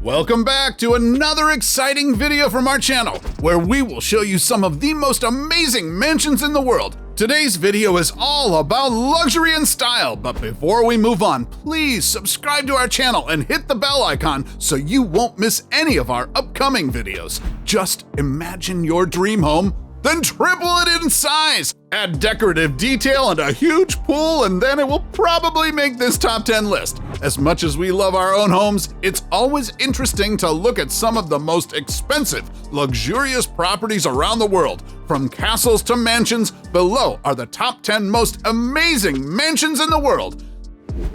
Welcome back to another exciting video from our channel, where we will show you some of the most amazing mansions in the world. Today's video is all about luxury and style, but before we move on, please subscribe to our channel and hit the bell icon so you won't miss any of our upcoming videos. Just imagine your dream home, then triple it in size. Add decorative detail and a huge pool, and then it will probably make this top 10 list. As much as we love our own homes, it's always interesting to look at some of the most expensive, luxurious properties around the world. From castles to mansions, below are the top 10 most amazing mansions in the world.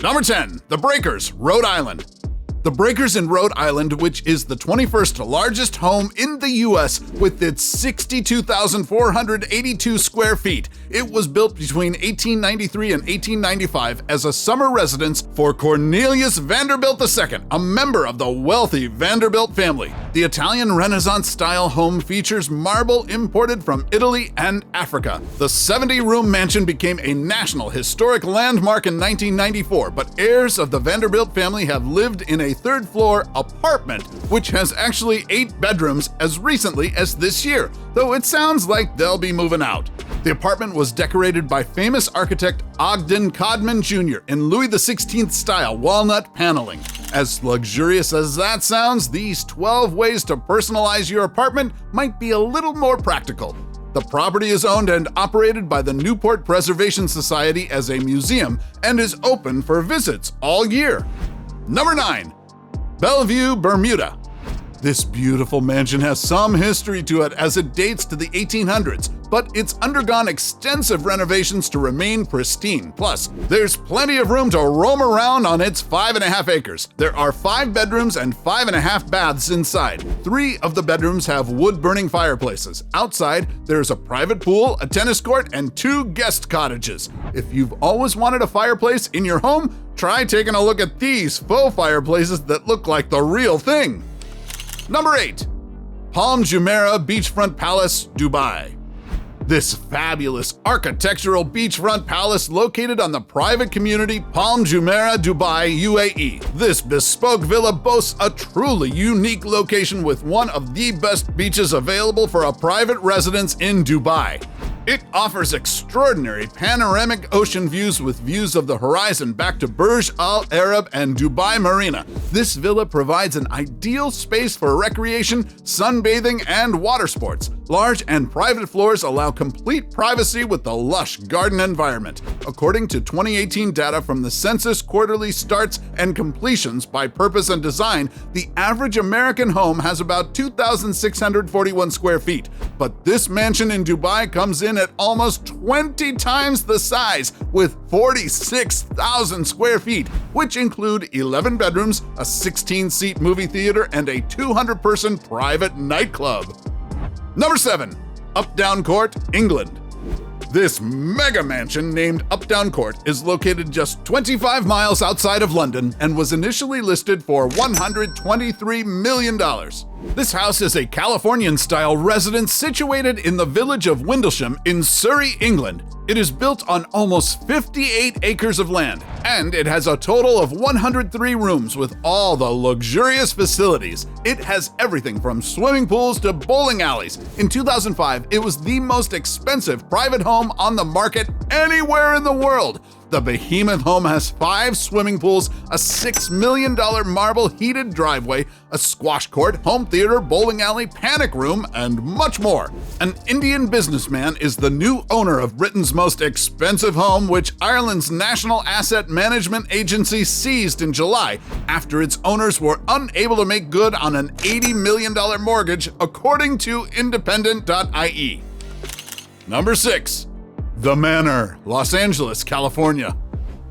Number 10, The Breakers, Rhode Island. The Breakers in Rhode Island, which is the 21st largest home in the US with its 62,482 square feet. It was built between 1893 and 1895 as a summer residence for Cornelius Vanderbilt II, a member of the wealthy Vanderbilt family. The Italian Renaissance-style home features marble imported from Italy and Africa. The 70-room mansion became a National Historic Landmark in 1994, but heirs of the Vanderbilt family have lived in a third-floor apartment, which has actually 8 bedrooms as recently as this year, though it sounds like they'll be moving out. The apartment was decorated by famous architect Ogden Codman Jr. in Louis XVI style walnut paneling. As luxurious as that sounds, these 12 ways to personalize your apartment might be a little more practical. The property is owned and operated by the Newport Preservation Society as a museum and is open for visits all year. Number 9. Bellevue, Bermuda. This beautiful mansion has some history to it as it dates to the 1800s, but it's undergone extensive renovations to remain pristine. Plus, there's plenty of room to roam around on its 5.5 acres. There are 5 bedrooms and 5.5 baths inside. 3 of the bedrooms have wood-burning fireplaces. Outside, there's a private pool, a tennis court, and 2 guest cottages. If you've always wanted a fireplace in your home, try taking a look at these faux fireplaces that look like the real thing. Number 8. Palm Jumeirah Beachfront Palace, Dubai. This fabulous architectural beachfront palace located on the private community Palm Jumeirah, Dubai, UAE. This bespoke villa boasts a truly unique location with one of the best beaches available for a private residence in Dubai. It offers extraordinary panoramic ocean views with views of the horizon back to Burj Al Arab and Dubai Marina. This villa provides an ideal space for recreation, sunbathing, and water sports. Large and private floors allow complete privacy with the lush garden environment. According to 2018 data from the Census Quarterly Starts and Completions by Purpose and Design, the average American home has about 2,641 square feet. But this mansion in Dubai comes in at almost 20 times the size, with 46,000 square feet, which include 11 bedrooms, a 16-seat movie theater, and a 200-person private nightclub. Number 7. Updown Court, England. This mega mansion named Updown Court is located just 25 miles outside of London and was initially listed for $123 million. This house is a Californian-style residence situated in the village of Windlesham in Surrey, England. It is built on almost 58 acres of land, and it has a total of 103 rooms with all the luxurious facilities. It has everything from swimming pools to bowling alleys. In 2005, it was the most expensive private home on the market anywhere in the world. The behemoth home has 5 swimming pools, a $6 million marble heated driveway, a squash court, home theater, bowling alley, panic room, and much more. An Indian businessman is the new owner of Britain's most expensive home, which Ireland's National Asset Management Agency seized in July after its owners were unable to make good on an $80 million mortgage, according to Independent.ie. Number 6. The Manor, Los Angeles, California.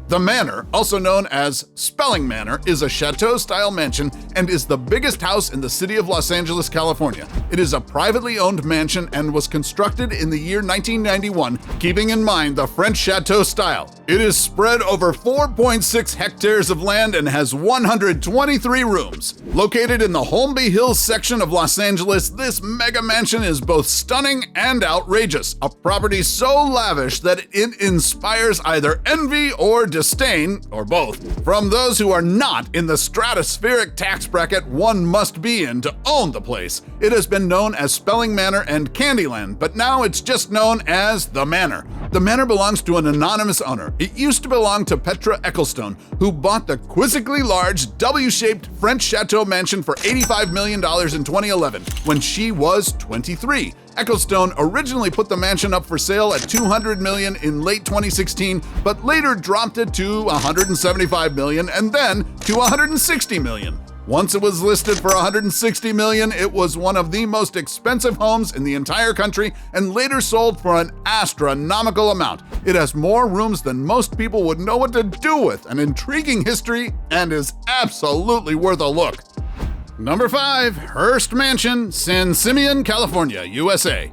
The Manor, also known as Spelling Manor, is a chateau-style mansion and is the biggest house in the city of Los Angeles, California. It is a privately owned mansion and was constructed in the year 1991, keeping in mind the French chateau style. It is spread over 4.6 hectares of land and has 123 rooms. Located in the Holmby Hills section of Los Angeles, this mega mansion is both stunning and outrageous, a property so lavish that it inspires either envy or disdain, or both, from those who are not in the stratospheric tax bracket one must be in to own the place. It has been known as Spelling Manor and Candyland, but now it's just known as the Manor. The manor belongs to an anonymous owner. It used to belong to Petra Ecclestone, who bought the quizzically large, W-shaped French chateau mansion for $85 million in 2011, when she was 23. Ecclestone originally put the mansion up for sale at $200 million in late 2016, but later dropped it to $175 million and then to $160 million. Once it was listed for $160 million, it was one of the most expensive homes in the entire country and later sold for an astronomical amount. It has more rooms than most people would know what to do with, an intriguing history, and is absolutely worth a look. Number 5. Hearst Mansion, San Simeon, California, USA.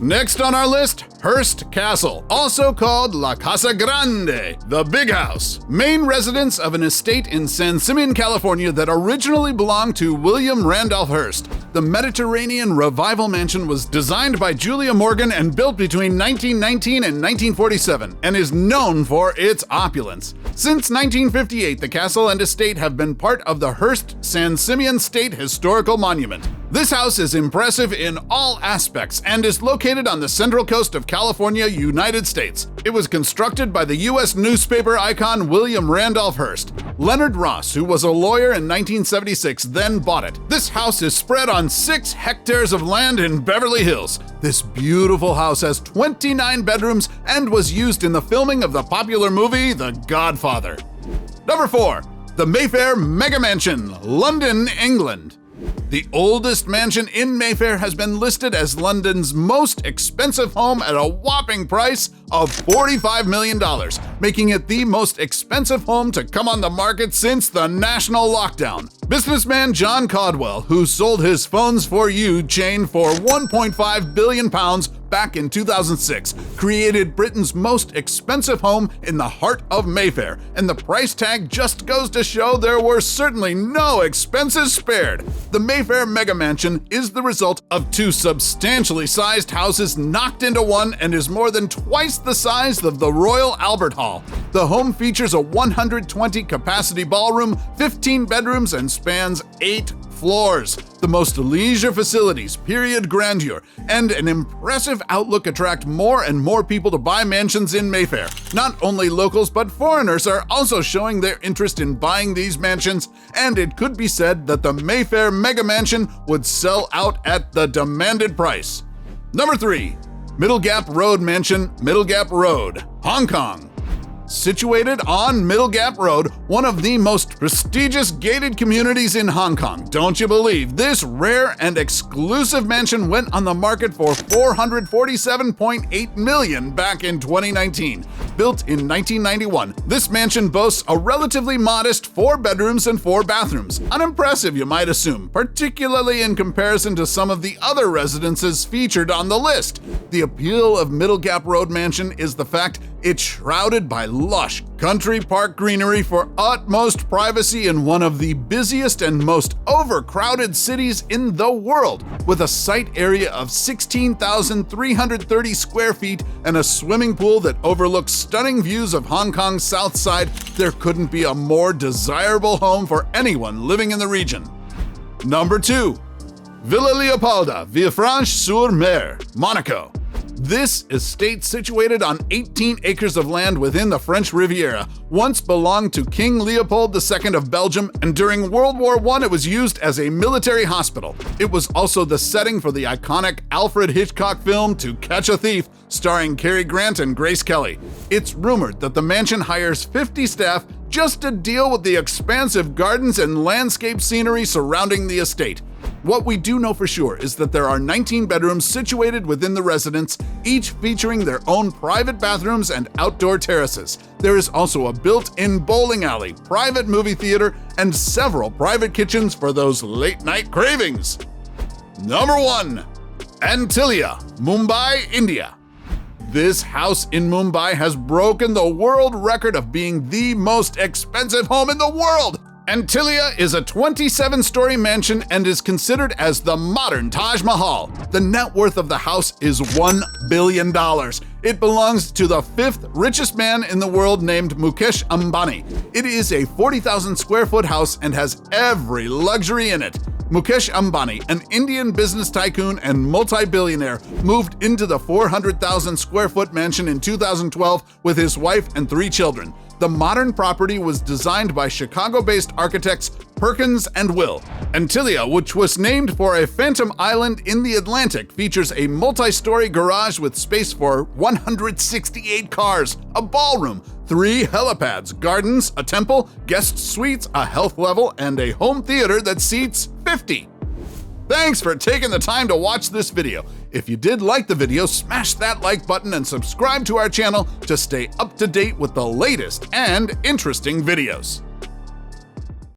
Next on our list, Hearst Castle, also called La Casa Grande, the Big House, main residence of an estate in San Simeon, California that originally belonged to William Randolph Hearst. The Mediterranean Revival Mansion was designed by Julia Morgan and built between 1919 and 1947 and is known for its opulence. Since 1958, the castle and estate have been part of the Hearst San Simeon State Historical Monument. This house is impressive in all aspects and is located on the central coast of California, United States. It was constructed by the U.S. newspaper icon William Randolph Hearst. Leonard Ross, who was a lawyer in 1976, then bought it. This house is spread on 6 hectares of land in Beverly Hills. This beautiful house has 29 bedrooms and was used in the filming of the popular movie The Godfather. Number 4. The Mayfair Mega Mansion, London, England. The oldest mansion in Mayfair has been listed as London's most expensive home at a whopping price of $45 million, making it the most expensive home to come on the market since the national lockdown. Businessman John Caldwell, who sold his Phones for You chain for £1.5 billion back in 2006, created Britain's most expensive home in the heart of Mayfair, and the price tag just goes to show there were certainly no expenses spared. The Mayfair Mega Mansion is the result of 2 substantially sized houses knocked into one and is more than twice the size of the Royal Albert Hall. The home features a 120-capacity ballroom, 15 bedrooms, and spans 8 floors. The most leisure facilities, period grandeur, and an impressive outlook attract more and more people to buy mansions in Mayfair. Not only locals but foreigners are also showing their interest in buying these mansions, and it could be said that the Mayfair Mega Mansion would sell out at the demanded price. Number 3. Middle Gap Road Mansion, Middle Gap Road, Hong Kong. Situated on Middle Gap Road, one of the most prestigious gated communities in Hong Kong. Don't you believe this rare and exclusive mansion went on the market for $447.8 million back in 2019. Built in 1991, this mansion boasts a relatively modest 4 bedrooms and 4 bathrooms. Unimpressive, you might assume, particularly in comparison to some of the other residences featured on the list. The appeal of Middle Gap Road Mansion is the fact it's shrouded by lush country park greenery for utmost privacy in one of the busiest and most overcrowded cities in the world. With a site area of 16,330 square feet and a swimming pool that overlooks stunning views of Hong Kong's south side, there couldn't be a more desirable home for anyone living in the region. Number 2. Villa Leopalda, VILLEFRANCHE-SUR-MER, Monaco. This estate, situated on 18 acres of land within the French Riviera, once belonged to King Leopold II of Belgium, and during World War I it was used as a military hospital. It was also the setting for the iconic Alfred Hitchcock film To Catch a Thief, starring Cary Grant and Grace Kelly. It's rumored that the mansion hires 50 staff just to deal with the expansive gardens and landscape scenery surrounding the estate. What we do know for sure is that there are 19 bedrooms situated within the residence, each featuring their own private bathrooms and outdoor terraces. There is also a built-in bowling alley, private movie theater, and several private kitchens for those late-night cravings. Number 1. ANTILLA, Mumbai, India. This house in Mumbai has broken the world record of being the most expensive home in the world. ANTILLA is a 27-story mansion and is considered as the modern Taj Mahal. The net worth of the house is $1 billion. It belongs to the 5th richest man in the world named Mukesh Ambani. It is a 40,000 square foot house and has every luxury in it. Mukesh Ambani, an Indian business tycoon and multi-billionaire, moved into the 400,000 square foot mansion in 2012 with his wife and 3 children. The modern property was designed by Chicago-based architects Perkins and Will. ANTILLA, which was named for a phantom island in the Atlantic, features a multi-story garage with space for 168 cars, a ballroom, 3 helipads, gardens, a temple, guest suites, a health level, and a home theater that seats 50. Thanks for taking the time to watch this video. If you did like the video, smash that like button and subscribe to our channel to stay up to date with the latest and interesting videos.